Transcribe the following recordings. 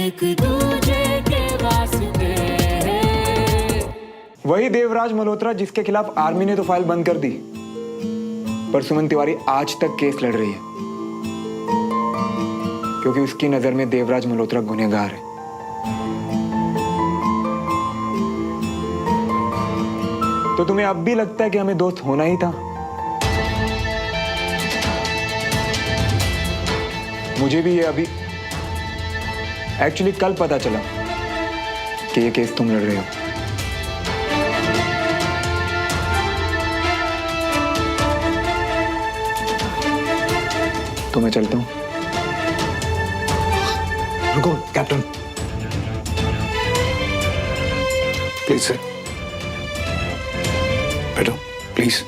एक दूजे के वास्ते। वही देवराज मल्होत्रा जिसके खिलाफ आर्मी ने तो फाइल बंद कर दी, पर सुमन तिवारी आज तक केस लड़ रही है क्योंकि उसकी नजर में देवराज मल्होत्रा गुनहगार है। तो तुम्हें अब भी लगता है कि हमें दोस्त होना ही था? मुझे भी ये अभी एक्चुअली कल पता चला कि ये केस तुम लड़ रहे हो। तो मैं चलता हूं। रुको कैप्टन, प्लीज सर, बैठो प्लीज।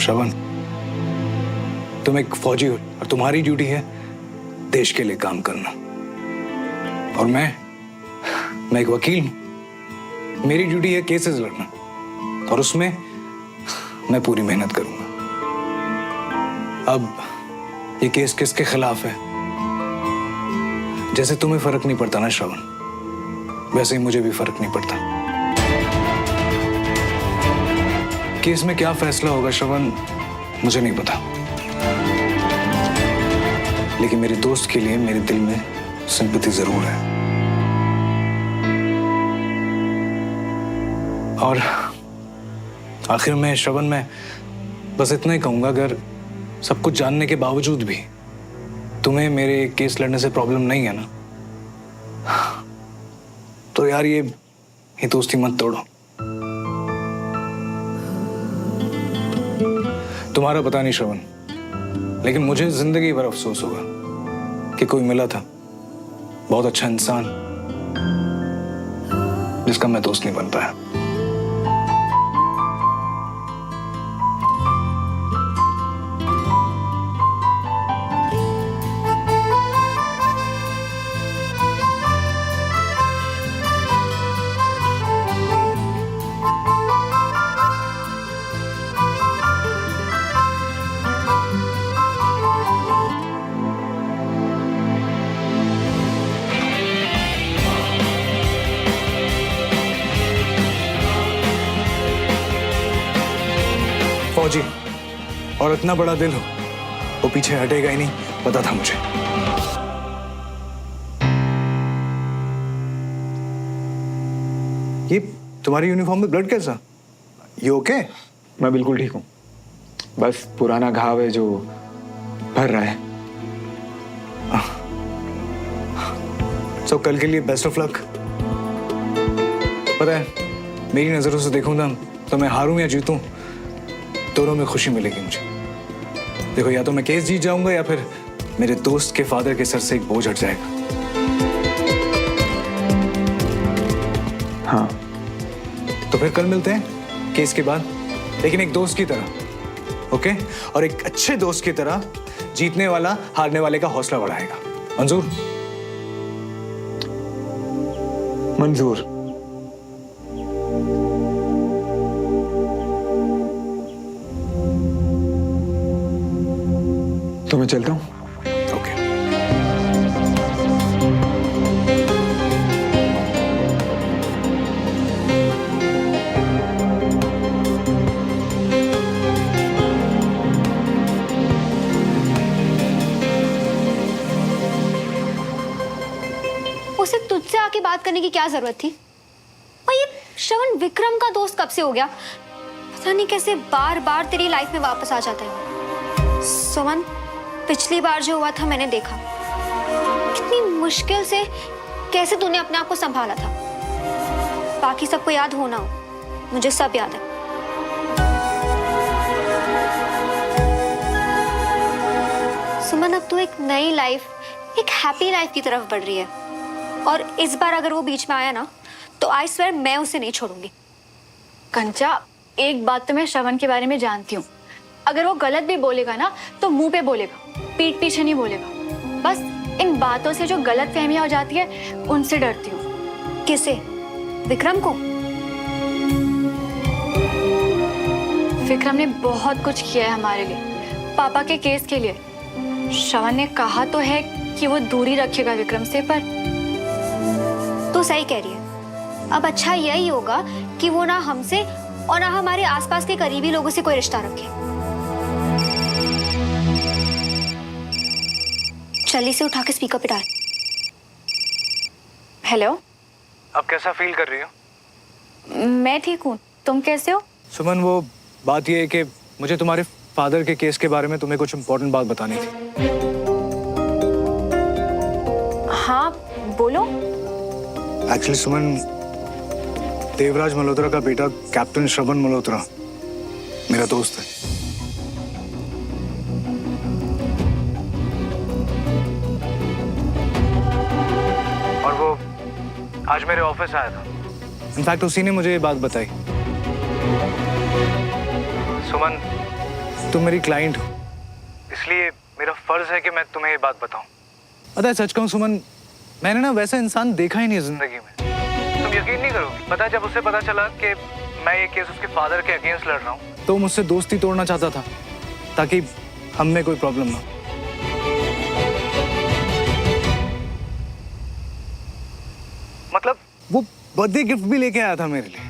श्रवण, तुम एक फौजी हो और तुम्हारी ड्यूटी है देश के लिए काम करना, और मैं एक वकील हूं। मेरी ड्यूटी है केसेस लड़ना, और उसमें मैं पूरी मेहनत करूंगा। अब ये केस किसके खिलाफ है, जैसे तुम्हें फर्क नहीं पड़ता ना श्रवण, वैसे ही मुझे भी फर्क नहीं पड़ता। केस में क्या फैसला होगा श्रवण, मुझे नहीं पता, लेकिन मेरे दोस्त के लिए मेरे दिल में सिंपैथी जरूर है। और आखिर में श्रवण, मैं बस इतना ही कहूंगा, अगर सब कुछ जानने के बावजूद भी तुम्हें मेरे केस लड़ने से प्रॉब्लम नहीं है ना, तो यार ये दोस्ती मत तोड़ो। तुम्हारा पता नहीं श्रवण, लेकिन मुझे जिंदगी भर अफसोस होगा कि कोई मिला था बहुत अच्छा इंसान जिसका मैं दोस्त नहीं बन पाया। फौजी और इतना बड़ा दिल हो, वो पीछे हटेगा ही नहीं, पता था मुझे। ये तुम्हारी यूनिफॉर्म में ब्लड कैसा? ये ओके? मैं बिल्कुल ठीक हूं, बस पुराना घाव है जो भर रहा है। सो कल के लिए बेस्ट ऑफ लक। पता है, मेरी नजरों से देखूं ना, तो मैं हारूं या जीतूं, दोनों में खुशी मिलेगी मुझे। देखो, या तो मैं केस जीत जाऊंगा या फिर मेरे दोस्त के फादर के सर से एक बोझ हट जाएगा। हाँ, तो फिर कल मिलते हैं केस के बाद, लेकिन एक दोस्त की तरह, ओके? और एक अच्छे दोस्त की तरह जीतने वाला हारने वाले का हौसला बढ़ाएगा। मंजूर? मंजूर। तो मैं चलता हूं। ओके। उसे तुझसे आके बात करने की क्या जरूरत थी? और ये श्रवण विक्रम का दोस्त कब से हो गया? पता नहीं कैसे बार बार तेरी लाइफ में वापस आ जाता है। सुमन, पिछली बार जो हुआ था मैंने देखा, कितनी मुश्किल से कैसे तूने अपने आप को संभाला था। बाकी सबको याद हो ना हो, मुझे सब याद है। सुमन, अब तू एक नई लाइफ, एक हैप्पी लाइफ की तरफ बढ़ रही है, और इस बार अगर वो बीच में आया ना, तो आई स्वेयर मैं उसे नहीं छोड़ूंगी। कंचा, एक बात तो मैं श्रवण के बारे में जानती हूँ, अगर वो गलत भी बोलेगा ना तो मुंह पे बोलेगा, पीठ पीछे नहीं बोलेगा। बस इन बातों से जो गलत फहमियां हो जाती है उनसे डरती हूँ। किसे? विक्रम को? विक्रम ने बहुत कुछ किया है हमारे लिए, पापा के केस के लिए। श्रवण ने कहा तो है कि वो दूरी रखेगा विक्रम से, पर तो सही कह रही है। अब अच्छा यही होगा कि वो ना हमसे और ना हमारे आसपास के करीबी लोगों से कोई रिश्ता रखे। चल इसे उठा के स्पीकर पे डाल। हेलो, अब कैसा फील कर रही हो? मैं ठीक हूँ, तुम कैसे हो? सुमन, वो बात ये है कि मुझे तुम्हारे फादर के केस के बारे में तुम्हें कुछ इम्पोर्टेंट बात बतानी थी। हाँ बोलो। एक्चुअली सुमन, देवराज मल्होत्रा का बेटा कैप्टन श्रवण मल्होत्रा मेरा दोस्त है। और वो आज मेरे ऑफिस आया था। इनफैक्ट उसी ने मुझे ये बात बताई। सुमन, तुम मेरी क्लाइंट हो, इसलिए मेरा फर्ज है कि मैं तुम्हें ये बात बताऊं। पता है, सच कहूं सुमन, मैंने ना वैसा इंसान देखा ही नहीं जिंदगी में। तुम यकीन नहीं करोगी, पता है जब उसे पता चला कि मैं ये केस उसके फादर के अगेंस्ट लड़ रहा हूँ, तो वो मुझसे दोस्ती तोड़ना चाहता था ताकि हम में कोई प्रॉब्लम ना हो। मतलब वो बर्थडे गिफ्ट भी लेके आया था मेरे लिए,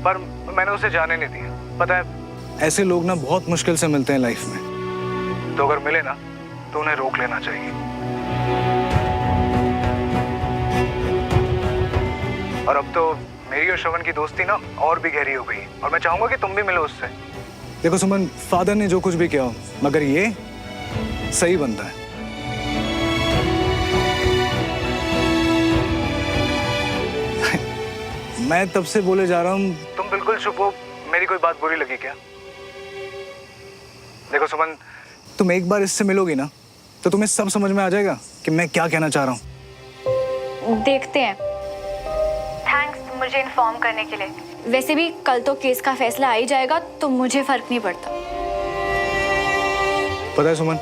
पर मैंने उसे जाने नहीं दिया। पता है, ऐसे लोग ना बहुत मुश्किल से मिलते हैं लाइफ में, तो अगर मिले ना तो उन्हें रोक लेना चाहिए। और अब तो मेरी और श्रवण की दोस्ती ना और भी गहरी हो गई, और मैं चाहूंगा कि तुम भी मिलो उससे। देखो सुमन, फादर ने जो कुछ भी किया हो, मगर ये सही बनता है। मैं तब से बोले जा रहा हूँ, तुम बिल्कुल चुप हो। मेरी कोई बात बुरी लगी क्या? देखो सुमन, तुम एक बार इससे मिलोगी ना तो तुम्हें सब समझ में आ जाएगा कि मैं क्या कहना चाह रहा हूँ। देखते हैं। थैंक्स मुझे इन्फॉर्म करने के लिए। वैसे भी कल तो केस का फैसला आ ही जाएगा, तो मुझे फर्क नहीं पड़ता। पता है सुमन,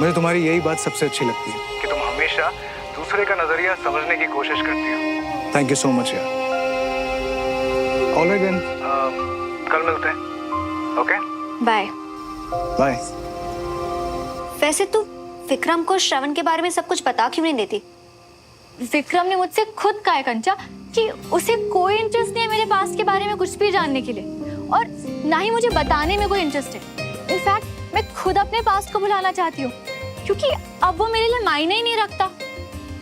मुझे तुम्हारी यही बात सबसे अच्छी लगती है कि तुम हमेशा दूसरे का नजरिया समझने की कोशिश करती हो। थैंक यू सो मच यार। ऑलराइट देन, कल मिलते हैं। Okay, bye. बाय। वैसे तू विक्रम को श्रवण के बारे में सब कुछ बता क्यों नहीं देती? विक्रम ने मुझसे खुद कहा है कंचा कि उसे कोई इंटरेस्ट नहीं है मेरे पास्ट के बारे में कुछ भी जानने के लिए, और ना ही मुझे बताने में कोई इंटरेस्ट है। इनफैक्ट मैं खुद अपने पास्ट को भुलाना चाहती हूँ, क्योंकि अब वो मेरे लिए मायने ही नहीं रखता।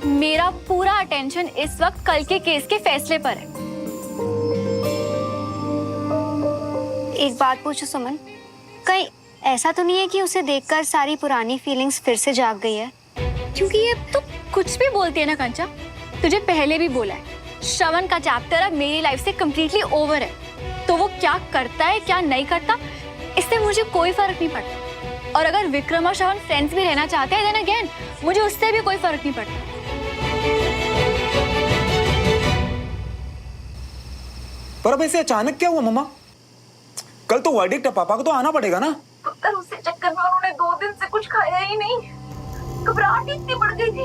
मेरा पूरा अटेंशन इस वक्त कल के केस के फैसले पर है। एक बात पूछो सुमन, कहीं ऐसा तो नहीं है कि उसे देखकर सारी पुरानी फीलिंग्स फिर से जाग गई है? क्योंकि ये तो कुछ भी बोलती है ना कंचा, तुझे पहले भी बोला है, श्रवण का चैप्टर अब मेरी लाइफ से कंप्लीटली ओवर है। तो वो क्या करता है क्या नहीं करता, इससे मुझे कोई फर्क नहीं पड़ता। और अगर विक्रम और श्रवण फ्रेंड्स भी रहना चाहते हैं, देन अगेन मुझे उससे भी कोई फर्क नहीं पड़ता। पर अब ऐसे अचानक क्या हुआ मम्मा? कल तो वर्डिक्ट है, पापा को तो आना पड़ेगा ना। पुत्र उसी चक्कर में उन्होंने 2 दिन से कुछ खाया ही नहीं। घबराहट इतनी बढ़ गई थी,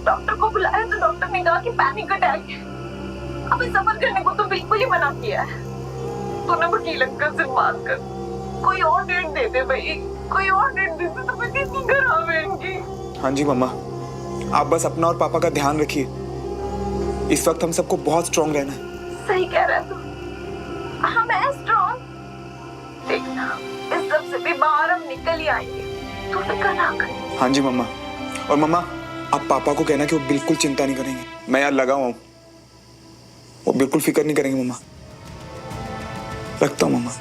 डॉक्टर को बुलाया तो डॉक्टर ने कहा कि पैनिक अटैक है। अभी सफर करने को तो बिल्कुल ही मना किया है। तो ना वकील अंकल से बात कर, कोई और डेट दे दे भाई, कोई और डेट दे दे। तो मैं कितनी खराब है इनकी। हाँ जी मम्मा, आप बस अपना और पापा का ध्यान रखिए। इस वक्त हम सबको बहुत स्ट्रॉन्ग रहना है। सही कह रहा है तू, हम है स्ट्रॉन्ग। देखना इस सब से भी बाहर हम निकल ही आएंगे, तू फिक्र ना कर। हाँ जी मम्मा। और मम्मा, आप पापा को कहना कि वो बिल्कुल चिंता नहीं करेंगे। मैं यार लगा हुआ हूँ, वो बिल्कुल फिक्र नहीं करेंगे मम्मा। रखता हूँ मम्मा।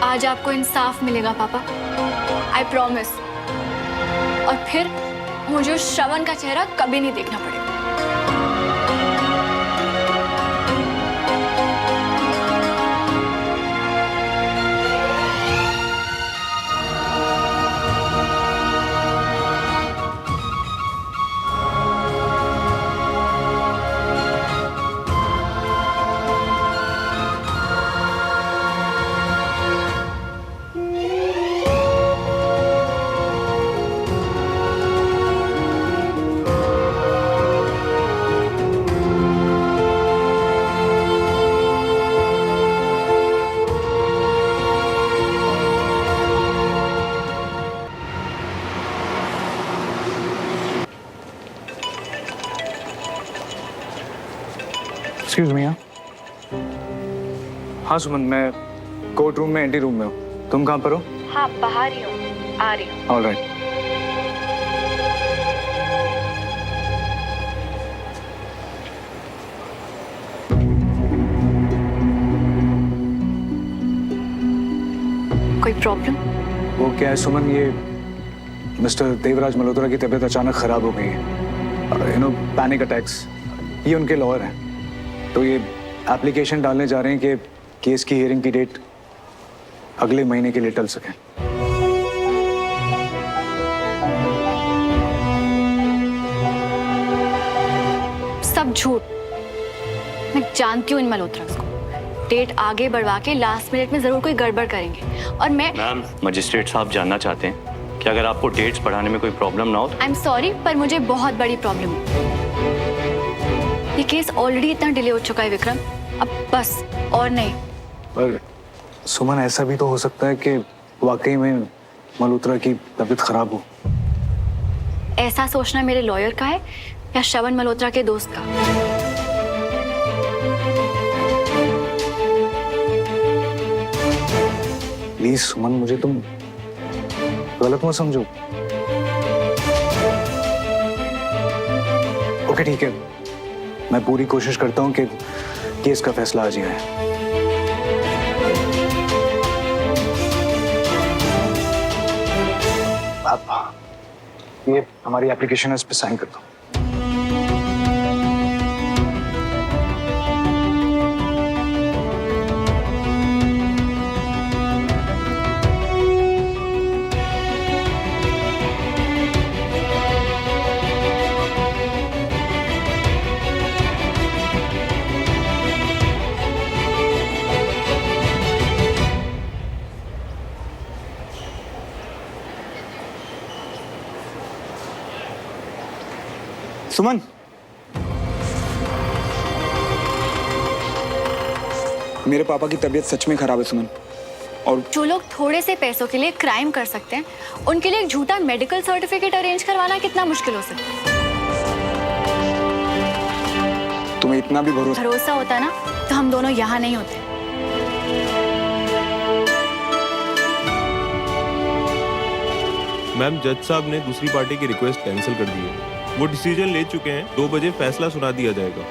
आज आपको इंसाफ मिलेगा पापा, आई प्रॉमिस। और फिर मुझे उस श्रवण का चेहरा कभी नहीं देखना पड़ेगा। Excuse me. हाँ सुमन, मैं कोर्ट रूम में एंटी रूम में हूँ। तुम कहाँ पर हो? हाँ बाहर ही हूँ, आ रही हूँ। ऑलराइट। कोई प्रॉब्लम? वो क्या है सुमन, ये मिस्टर देवराज मल्होत्रा की तबीयत अचानक खराब हो गई है। You know, panic attacks. ये उनके लॉयर हैं, तो ये एप्लीकेशन डालने जा रहे हैं कि केस की हियरिंग की डेट अगले महीने के लिए टल सके। सब झूठ। मैं जानती हूँ इन मल्होत्रास को। डेट आगे बढ़वा के लास्ट मिनट में जरूर कोई गड़बड़ करेंगे और मैं। मैम, मजिस्ट्रेट साहब जानना चाहते हैं कि अगर आपको डेट्स बढ़ाने में कोई प्रॉब्लम ना हो तो। आई एम सॉरी, पर मुझे बहुत बड़ी प्रॉब्लम है। ये केस ऑलरेडी इतना डिले हो चुका है विक्रम, अब बस और नहीं। पर सुमन, ऐसा भी तो हो सकता है कि वाकई में मल्होत्रा की तबीयत खराब हो। ऐसा सोचना मेरे लॉयर का है या श्रवण मल्होत्रा के दोस्त का? प्लीज सुमन, मुझे तुम गलत मत समझो। ओके ठीक है, मैं पूरी कोशिश करता हूँ कि केस का फैसला आज ही आए। आप ये हमारी एप्लीकेशन है, इस पे साइन कर दो। सुमन, मेरे पापा की तबीयत सच में खराब है सुमन। और जो लोग थोड़े से पैसों के लिए क्राइम कर सकते हैं, उनके लिए एक झूठा मेडिकल सर्टिफिकेट अरेंज करवाना कितना मुश्किल हो सकता है। तुम्हें इतना भी भरोसा होता ना तो हम दोनों यहाँ नहीं होते। मैम, जज साहब ने दूसरी पार्टी की रिक्वेस्ट कैंसिल कर दी है। वो डिसीजन ले चुके हैं, 2 बजे फैसला सुना दिया जाएगा।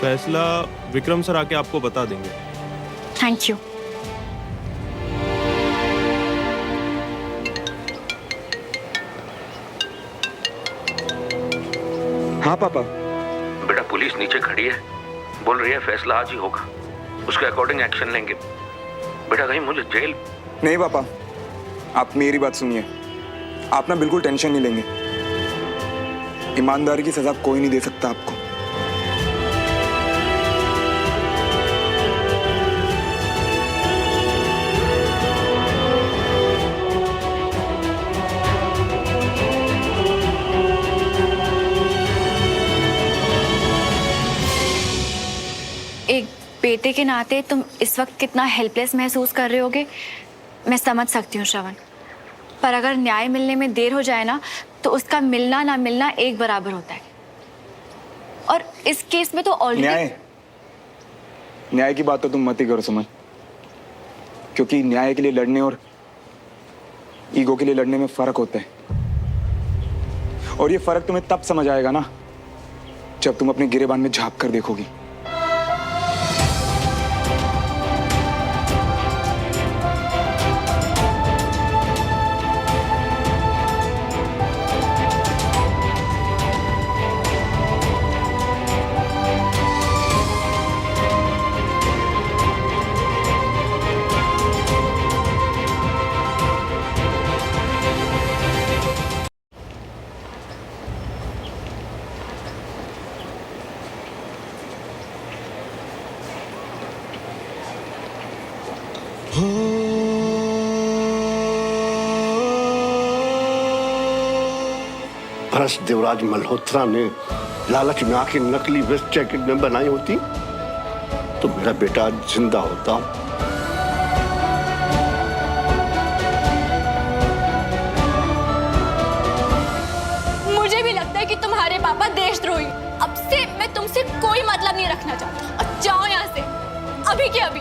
फैसला विक्रम सर आके आपको बता देंगे। Thank you. हाँ पापा। बेटा, पुलिस नीचे खड़ी है, बोल रही है फैसला आज ही होगा, उसके अकॉर्डिंग एक्शन लेंगे। बेटा, कहीं मुझे जेल। नहीं पापा, आप मेरी बात सुनिए। आप ना बिल्कुल टेंशन नहीं लेंगे। ईमानदारी की सजा कोई नहीं दे सकता आपको। एक बेटे के नाते तुम इस वक्त कितना हेल्पलेस महसूस कर रहे होगे, मैं समझ सकती हूँ श्रवण। पर अगर न्याय मिलने में देर हो जाए ना, तो उसका मिलना ना मिलना एक बराबर होता है। और इस केस में तो ऑलरेडी न्याय की बात तो तुम मत ही करो सुमन, क्योंकि न्याय के लिए लड़ने और ईगो के लिए लड़ने में फर्क होता है। और ये फर्क तुम्हें तब समझ आएगा ना, जब तुम अपने गिरेबान में झांक कर देखोगी। भ्रष्ट देवराज मल्होत्रा ने लालच में आके नकली वेस्ट जैकेट में बनाई होती तो मेरा बेटा जिंदा होता। मुझे भी लगता है कि तुम्हारे पापा देशद्रोही। अब से मैं मैं तुमसे कोई मतलब नहीं रखना चाहती। अब जाओ यहाँ से, अभी के अभी।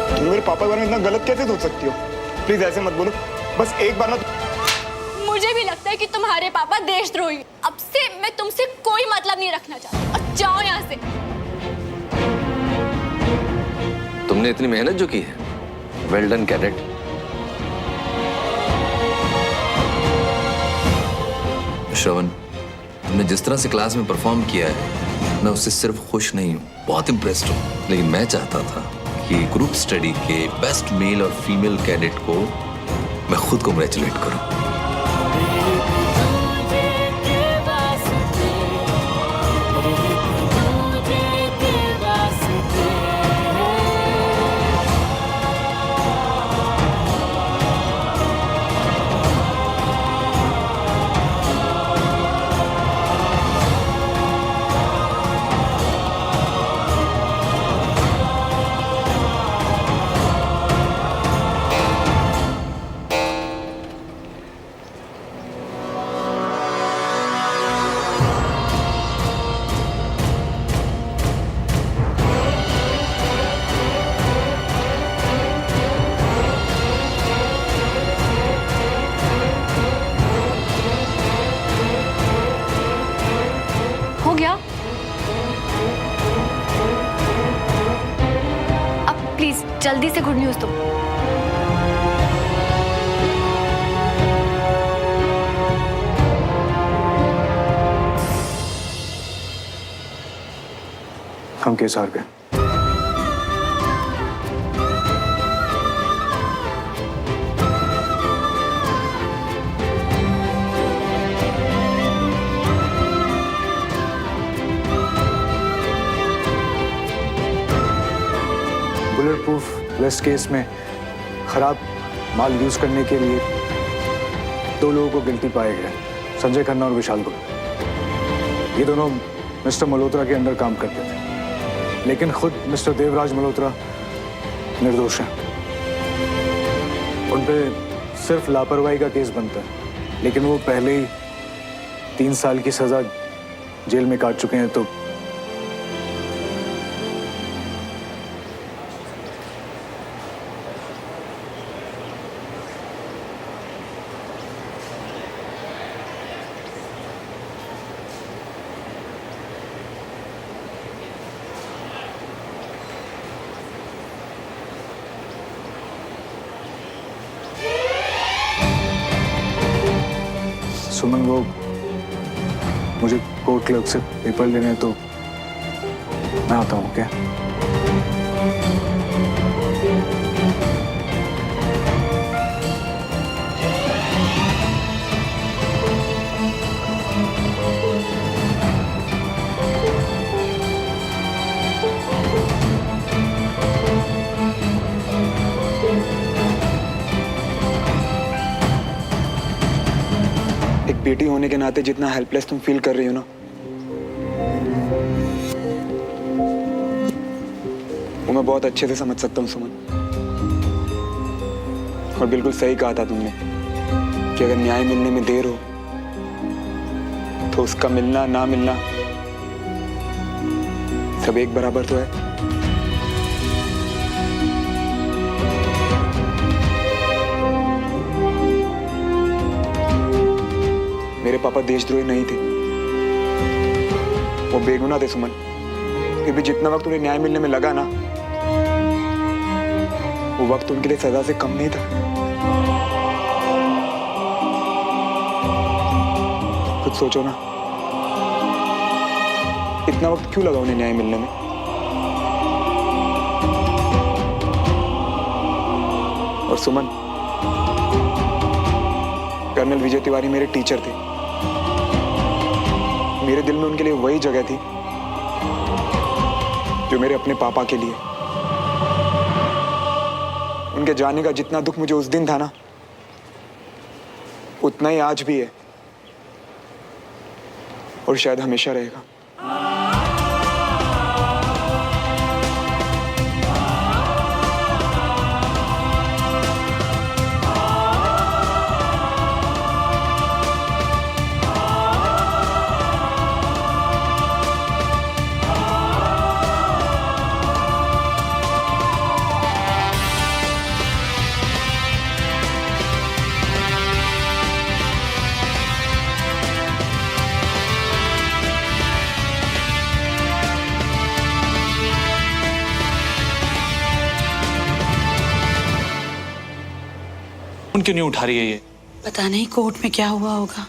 तुम मेरे पापा के बारे में इतना गलत कैसे सोच सकती हो? प्लीज ऐसे मत बोलो, बस एक बार ना। मुझे भी लगता है कि तुम्हारे पापा देशद्रोही। अब से मैं तुमसे कोई मतलब नहीं रखना चाहती। अब जाओ यहाँ से। तुमने इतनी मेहनत जो की है, वेल डन कैडेट। श्रवण, तुमने जिस तरह से क्लास में परफॉर्म किया है, मैं उससे सिर्फ खुश नहीं हूँ, बहुत इम्प्रेस्ड हूँ। लेकिन मैं चाहता था कि ग्रुप स्टडी के बेस्ट मेल और फीमेल कैडेट को मैं खुद कांग्रेचुलेट करूँ। हो गया? अब प्लीज जल्दी से गुड न्यूज दो। हम केस हार गए। बुलेट प्रूफ वेस्ट केस में खराब माल यूज करने के लिए 2 लोगों को गिल्टी पाए गए, संजय खन्ना और विशाल गुप्ता। ये दोनों मिस्टर मल्होत्रा के अंडर काम करते थे, लेकिन खुद मिस्टर देवराज मल्होत्रा निर्दोष हैं। उन पे सिर्फ लापरवाही का केस बनता है, लेकिन वो पहले ही 3 साल की सजा जेल में काट चुके हैं। तो सुमन, वो मुझे कोर्ट क्लर्क से पेपर लेने हैं, तो मैं आता हूँ क्या? बेटी होने के नाते जितना हेल्पलेस तुम फील कर रही हो ना, वो मैं बहुत अच्छे से समझ सकता हूँ सुमन। और बिल्कुल सही कहा था तुमने कि अगर न्याय मिलने में देर हो तो उसका मिलना ना मिलना सब एक बराबर तो है। मेरे पापा देशद्रोही नहीं थे, वो बेगुनाह थे सुमन। फिर भी जितना वक्त उन्हें न्याय मिलने में लगा ना, वो वक्त उनके लिए सजा से कम नहीं था। खुद सोचो ना, इतना वक्त क्यों लगा उन्हें न्याय मिलने में? और सुमन, कर्नल विजय तिवारी मेरे टीचर थे। मेरे दिल में उनके लिए वही जगह थी जो मेरे अपने पापा के लिए। उनके जाने का जितना दुख मुझे उस दिन था ना, उतना ही आज भी है और शायद हमेशा रहेगा। क्यों नहीं उठा रही है ये? पता नहीं कोर्ट में क्या हुआ होगा।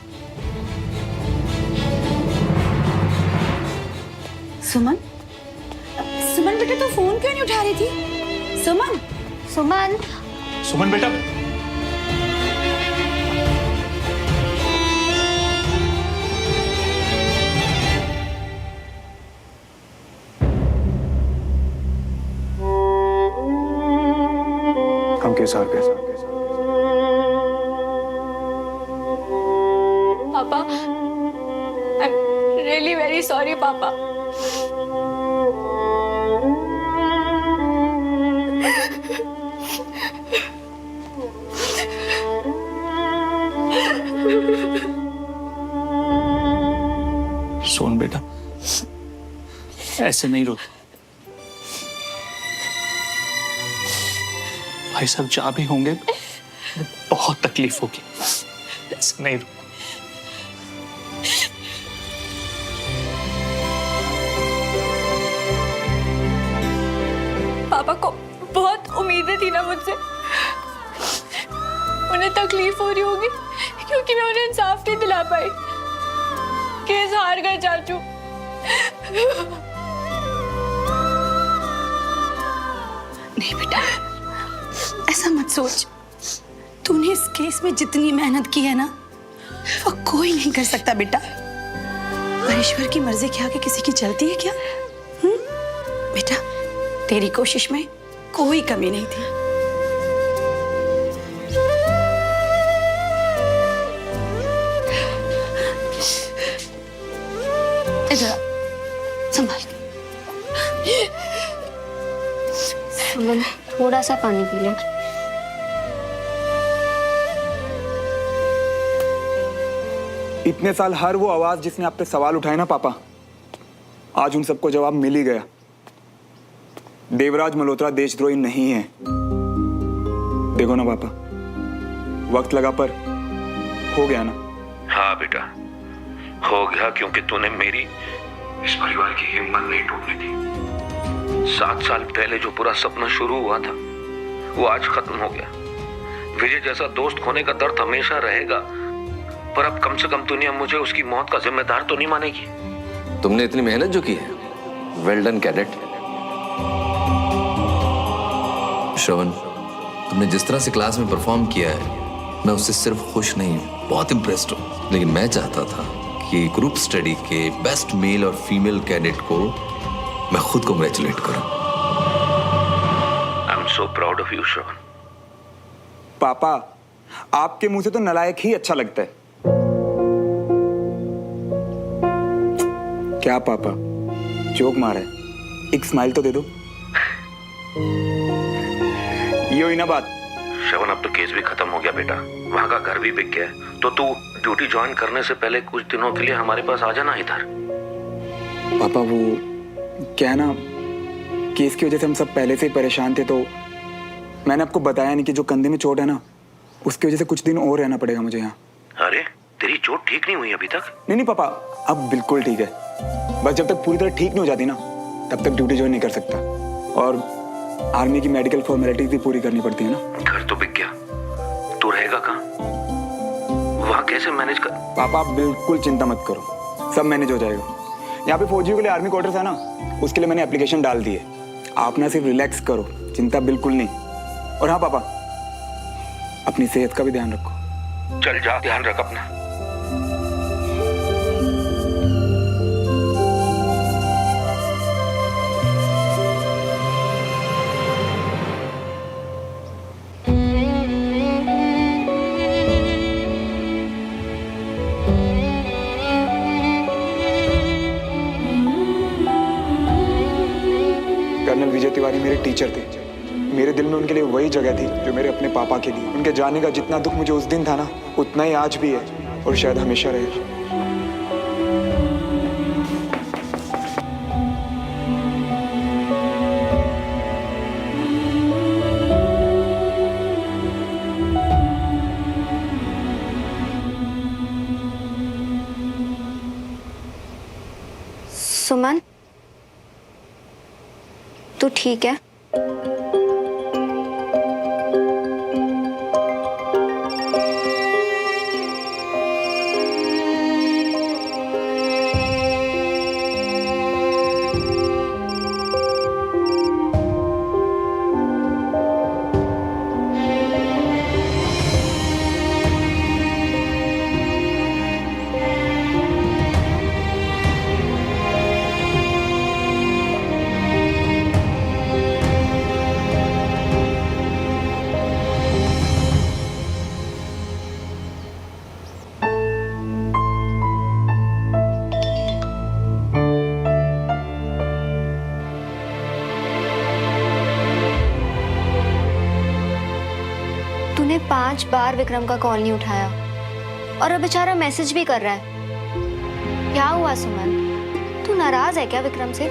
सुमन, सुमन बेटा तू फोन क्यों नहीं उठा रही थी? सुमन, सुमन, सुमन बेटा, हम कैसा पापा, I am really very sorry पापा। सोन बेटा, ऐसे नहीं रो। भाई साहब जहाँ भी होंगे बहुत तकलीफ होगी, ऐसे नहीं रो। पापा को बहुत उम्मीदें थी ना मुझसे, उन्हें तकलीफ हो रही होगी क्योंकि मैं उन्हें इंसाफ नहीं दिला पाई। केस हार गए चाचू। नहीं बेटा, ऐसा मत सोच। तूने इस केस में जितनी मेहनत की है ना, वो कोई नहीं कर सकता बेटा। और ईश्वर की मर्जी के आगे किसी की चलती है क्या? बेटा, तेरी कोशिश में कोई कमी नहीं थी। इधर संभाल। सुमन थोड़ा सा पानी पी ले। इतने साल हर वो आवाज जिसने आप पे सवाल उठाए ना पापा, आज उन सबको जवाब मिल ही गया। देवराज मल्होत्रा देशद्रोही नहीं है। देखो ना पापा, वक्त लगा पर हो गया ना। हाँ बेटा, हो गया, क्योंकि तूने मेरी इस परिवार की हिम्मत नहीं टूटने दी। 7 साल पहले जो पूरा सपना शुरू हुआ था वो आज खत्म हो गया। विजय जैसा दोस्त खोने का दर्द हमेशा रहेगा, पर अब कम से कम दुनिया मुझे उसकी मौत का जिम्मेदार तो नहीं मानेगी। तुमने इतनी मेहनत जो की है, वेल डन कैडेट। श्रवण, तुमने जिस तरह से क्लास में परफॉर्म किया है, मैं उससे सिर्फ खुश नहीं हूँ, बहुत इम्प्रेस्ड हूँ। लेकिन मैं चाहता था कि ग्रुप स्टडी के बेस्ट मेल और फीमेल कैडेट को मैं खुद कांग्रेचुलेट करूं। I am so proud of you Shravan. पापा, आपके मुंह से तो नालायक ही अच्छा लगता है। क्या पापा जोक मारा है? एक स्माइल तो दे दो। ये हुई ना बात। श्रवण, अब तो केस भी खत्म हो गया बेटा, वहां का घर भी बिक गया है, तो तू ड्यूटी ज्वाइन करने से पहले कुछ दिनों के लिए हमारे पास आ जाना इधर। पापा वो क्या है ना, केस की वजह से हम सब पहले से ही परेशान थे, तो मैंने आपको बताया नहीं कि जो कंधे में चोट है ना, उसकी वजह से कुछ दिन और रहना पड़ेगा मुझे यहाँ। अरे तेरी चोट ठीक नहीं हुई अभी तक? नहीं पापा, अब बिल्कुल ठीक है। बस जब तक पूरी तरह ठीक नहीं हो जाती ना, तब तक ड्यूटी ज्वाइन नहीं कर सकता। और आर्मी की मेडिकल फॉर्मेलिटीज भी पूरी करनी पड़ती है ना। घर तो बिक गया, तू रहेगा कहाँ? वहाँ कैसे मैनेज कर? पापा आप बिल्कुल चिंता मत करो, सब मैनेज हो जाएगा। यहाँ पे फौजियों के लिए आर्मी क्वार्टर्स है ना, उसके लिए मैंने एप्लीकेशन डाल दी है। आप ना सिर्फ रिलैक्स करो, चिंता बिल्कुल नहीं। और हाँ पापा, अपनी सेहत का भी ध्यान रखो। चल जा, ध्यान रख अपना। कर्नल विजय तिवारी मेरे टीचर थे। मेरे दिल में उनके लिए वही जगह थी जो मेरे अपने पापा के लिए। उनके जाने का जितना दुख मुझे उस दिन था ना, उतना ही आज भी है और शायद हमेशा रहेगा। सुमन, तू ठीक है? 5 बार विक्रम का कॉल नहीं उठाया और अब बेचारा मैसेज भी कर रहा है। क्या हुआ सुमन, तू नाराज है क्या विक्रम से?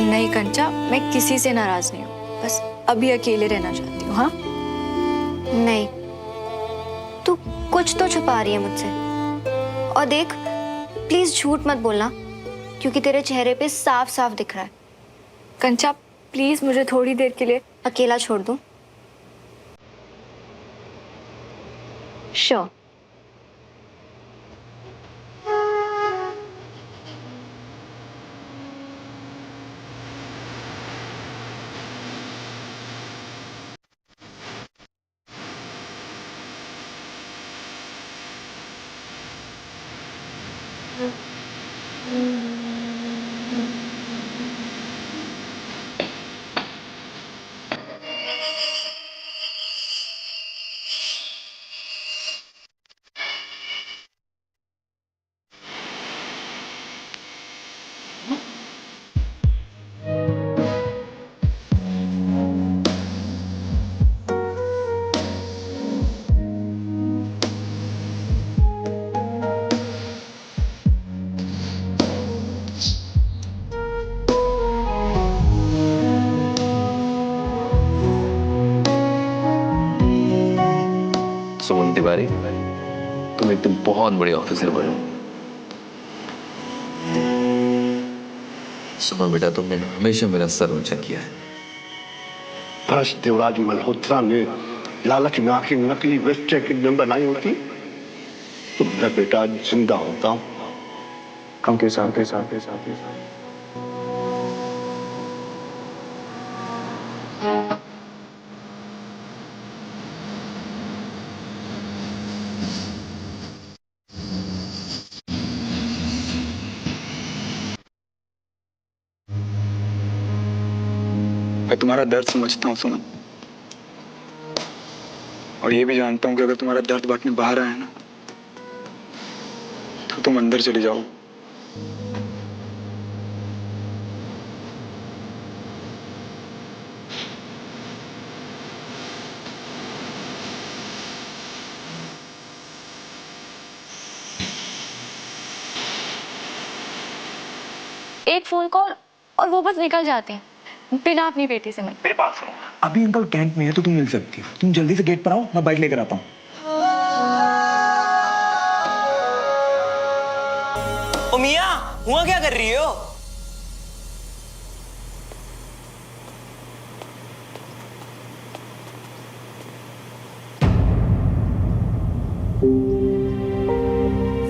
नहीं कंचा, मैं किसी से नाराज नहीं हूँ, बस अभी अकेले रहना चाहती हूँ। हाँ नहीं, तू कुछ तो छुपा रही है मुझसे। और देख, प्लीज झूठ मत बोलना, क्योंकि तेरे चेहरे पे साफ साफ दिख रहा है। कंचा प्लीज मुझे थोड़ी देर के लिए अकेला छोड़ दूं? श्योर। सुमन तिवारी, तुम एक तो बहुत बड़े ऑफिसर बनो। सुमन बेटा, तुमने हमेशा मेरा सर ऊंचा किया है। बस देवराज मल्होत्रा ने लालच में आके नकली वेस्ट जैकेट में बनाई होती तो मेरा बेटा जिंदा होता। कम के साथ के साथ के साथ के साथ मैं तुम्हारा दर्द समझता हूँ सुमन, और ये भी जानता हूँ कि अगर तुम्हारा दर्द बांटने बाहर आया ना तो तुम अंदर चले जाओ। एक फोन कॉल और वो बस निकल जाते हैं बिना अपनी बेटी से मिले। मेरे पास सुनो, अभी अंकल कैंप में है तो तुम मिल सकती हो। तुम जल्दी से गेट पर आओ, मैं बाइक लेकर आता हूँ। ओ मियां, हुआ क्या कर रही हो?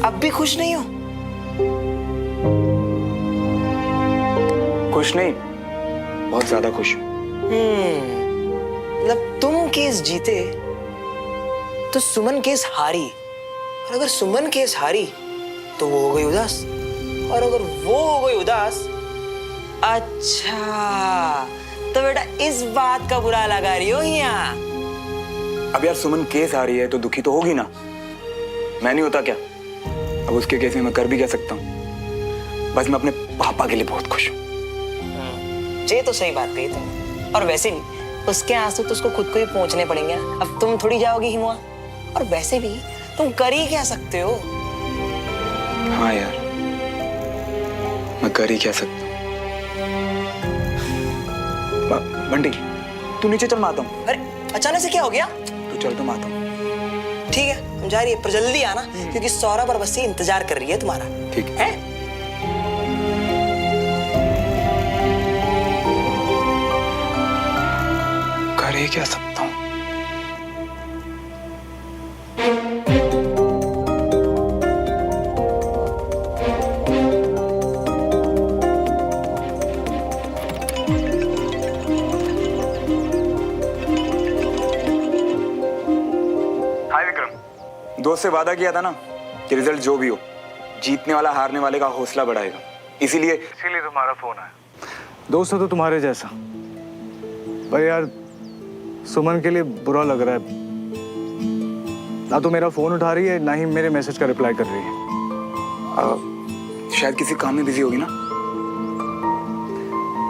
अब भी खुश नहीं हो? खुश नहीं, बहुत ज्यादा खुश हूँ। मतलब तुम केस जीते तो सुमन केस हारी, और अगर सुमन केस हारी तो वो हो गई उदास, और अगर वो हो गई उदास, अच्छा तो बेटा इस बात का बुरा लगा रही हो यहाँ? अब यार सुमन केस आ रही है तो दुखी तो होगी ना, मैं नहीं होता क्या? अब उसके केस में मैं कर भी क्या सकता हूँ? बस मैं अपने पापा के लिए बहुत खुश हूँ। ये तो सही बात कही तुमने, और वैसे भी उसके आंसू तो उसको खुद को ही पहुंचने पड़ेंगे ना, अब तुम थोड़ी जाओगी हिमुआ, और वैसे भी तुम कर ही क्या सकते हो? हाँ यार, मैं कर ही क्या सकता हूँ। बंटी, तू नीचे चल, मैं आता हूँ। अरे अचानक से क्या हो गया? तू चल तो मैं आता हूँ। ठीक है, हम जा रही है, पर जल्दी आना, क्योंकि सौरभ और बस्सी इंतजार कर रही है तुम्हारा। ठीक है? कर ही क्या सकता हूँ? हाय विक्रम, दोस्त से वादा किया था ना कि रिजल्ट जो भी हो, जीतने वाला हारने वाले का हौसला बढ़ाएगा, इसीलिए तुम्हारा फोन आया। दोस्त हो तो तुम्हारे जैसा, पर यार सुमन के लिए बुरा लग रहा है। ना तो मेरा फोन उठा रही है, ना ही मेरे मैसेज का रिप्लाई कर रही है। शायद किसी काम में बिजी होगी ना।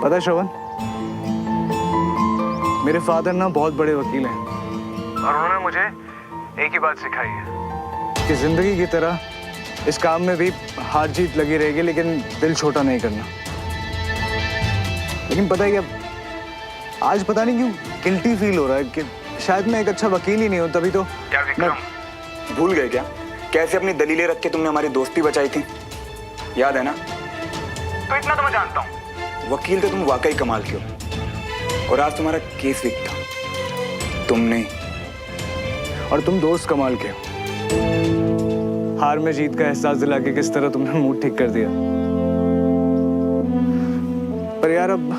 पता है श्रवण, मेरे फादर ना बहुत बड़े वकील हैं, और उन्होंने मुझे एक ही बात सिखाई है कि जिंदगी की तरह इस काम में भी हार जीत लगी रहेगी, लेकिन दिल छोटा नहीं करना। लेकिन पता है क्या, आज पता नहीं क्यों गिल्टी फील हो रहा है कि शायद मैं एक अच्छा वकील ही नहीं हूं, तभी तो। क्या विक्रम, भूल गए क्या कैसे अपनी दलीलें रख के तुमने हमारी दोस्ती बचाई थी? याद है ना? तो इतना तो मैं जानता हूँ। वकील तो तुम वाकई कमाल के हो, और आज तुम्हारा केस वीक था, तुम नहीं। और तुम दोस्त कमाल के हो। हार में जीत का एहसास दिला के किस तरह तुमने मूड ठीक कर दिया। पर यार अब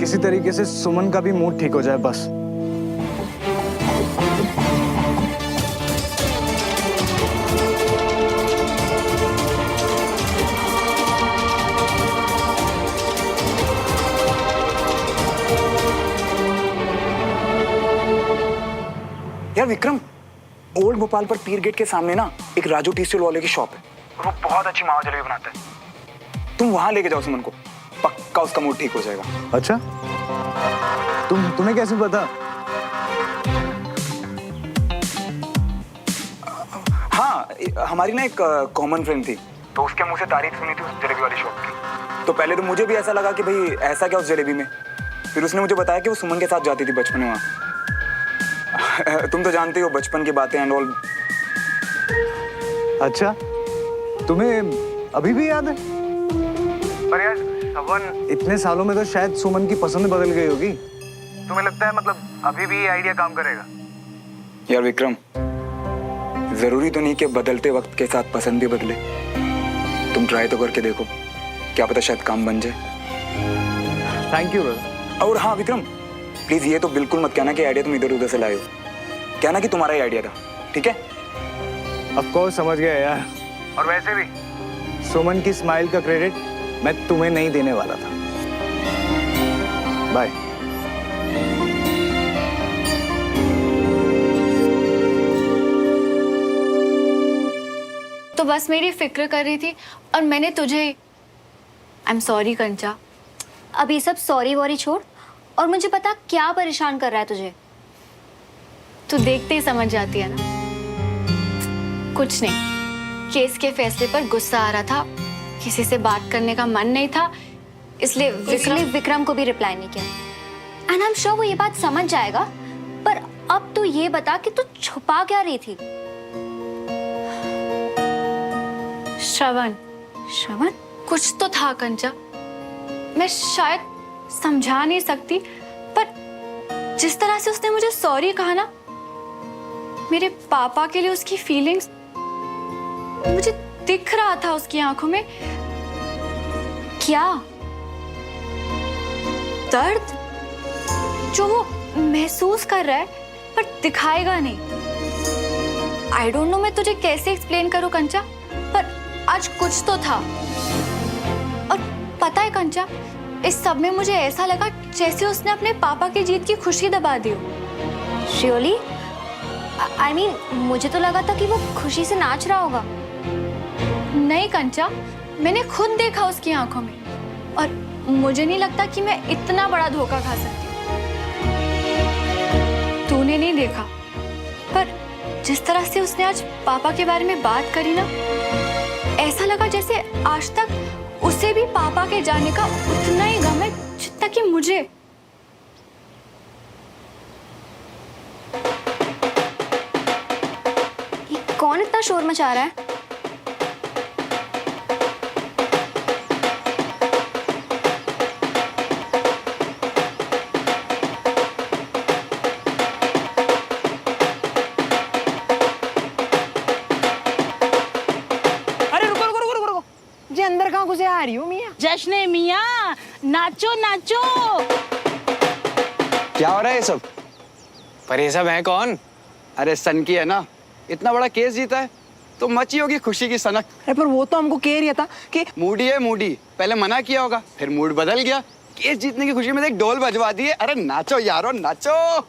किसी तरीके से सुमन का भी मूड ठीक हो जाए बस। यार विक्रम, ओल्ड भोपाल पर पीर गेट के सामने ना एक राजू टी स्टॉल वाले की शॉप है, वो बहुत अच्छी मावा जलेबी बनाता है। तुम वहां लेके जाओ सुमन को, पक्का उसका मूड ठीक हो जाएगा। अच्छा, तुम्हें कैसे पता? हाँ, हमारी ना एक कॉमन फ्रेंड थी, तो उसके मुंह से तारीफ सुनी थी उस जलेबी वाली शॉप की। तो पहले तो मुझे भी ऐसा लगा कि भाई ऐसा क्या उस जलेबी में। फिर उसने मुझे बताया कि वो सुमन के साथ जाती थी बचपन में वहाँ। तुम तो जानते हो बचपन की बातें एंड ऑल। अच्छा, तुम्हें अभी भी याद है? पर यार श्रवण, इतने सालों में तो शायद सुमन की पसंद बदल गई होगी। तुम्हें लगता है मतलब अभी भी ये आइडिया काम करेगा? यार विक्रम, जरूरी तो नहीं कि बदलते वक्त के साथ पसंद भी बदले। तुम ट्राई तो करके देखो, क्या पता शायद काम बन जाए। Thank you brother. और हाँ विक्रम, प्लीज ये तो बिल्कुल मत कहना कि आइडिया तुम इधर उधर से लाए हो। कहना कि तुम्हारा ही आइडिया था, ठीक है? ऑफ कोर्स, समझ गया यार। और वैसे भी सुमन की स्माइल का क्रेडिट मैं तुम्हें नहीं देने वाला था। बाय। तो बस मेरी फिक्र कर रही थी और मैंने तुझे। आई एम सॉरी कंचा। अब ये सब सॉरी वॉरी छोड़ और मुझे बता क्या परेशान कर रहा है तुझे। तू देखते ही समझ जाती है ना। कुछ नहीं, केस के फैसले पर गुस्सा आ रहा था, किसी से बात करने का मन नहीं था, इसलिए विक्रम को भी रिप्लाई नहीं किया। एंड आई एम श्योर वो ये बात समझ जाएगा। पर अब तू ये बता कि तू छुपा क्या रही थी? श्रवण, कुछ तो था कंचा। मैं शायद समझा नहीं सकती, पर जिस तरह से उसने मुझे सॉरी कहा ना, मेरे पापा के लिए उसकी फीलिंग्स मुझे दिख रहा था उसकी आंखों में। क्या दर्द जो वो महसूस कर रहा है पर दिखाएगा नहीं। आई डोंट नो मैं तुझे कैसे एक्सप्लेन करूं कंचा, पर आज कुछ तो था। और पता है कंचा, इस सब में मुझे ऐसा लगा जैसे उसने अपने पापा की जीत की खुशी दबा दी हो। श्योरली? आई मीन मुझे तो लगा था कि वो खुशी से नाच रहा होगा। नहीं कंचा, मैंने खुद देखा उसकी आंखों में, और मुझे नहीं लगता कि मैं इतना बड़ा धोखा खा सकती हूँ। तूने नहीं देखा, पर जिस तरह से उसने आज पापा के बारे में बात करी ना, ऐसा लगा जैसे आज तक उसे भी पापा के जाने का उतना ही गम है जितना कि मुझे। ये कौन इतना शोर मचा रहा है? अंदर कहाँ घुसे आ रही हो मियाँ? जश्न मियाँ, नाचो नाचो। क्या हो रहा है ये सब? पर ये सब है कौन? अरे सन की है ना, इतना बड़ा केस जीता है तो मची होगी खुशी की सनक। अरे पर वो तो हमको कह रहा था कि मूडी है मूडी, पहले मना किया होगा फिर मूड बदल गया, केस जीतने की खुशी में एक ढोल बजवा दिए। अरे नाचो यारो नाचो।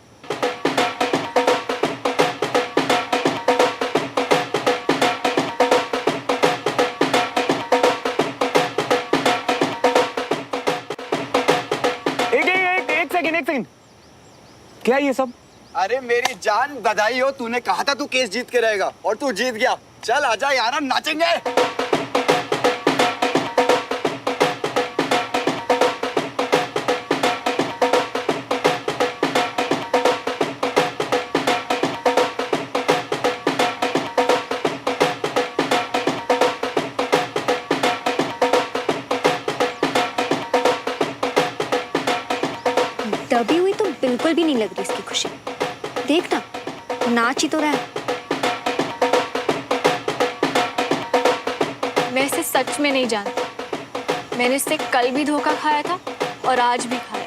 एक सेकंड, क्या है ये सब? अरे मेरी जान बधाई हो, तूने कहा था तू केस जीत के रहेगा और तू जीत गया। चल आजा यार, नाचेंगे। दबी हुई तो बिल्कुल भी नहीं लग रही इसकी खुशी। देख ना, नाच ही तो रहा है। मैं इसे सच में नहीं जानती। मैंने इससे कल भी धोखा खाया था और आज भी खाया।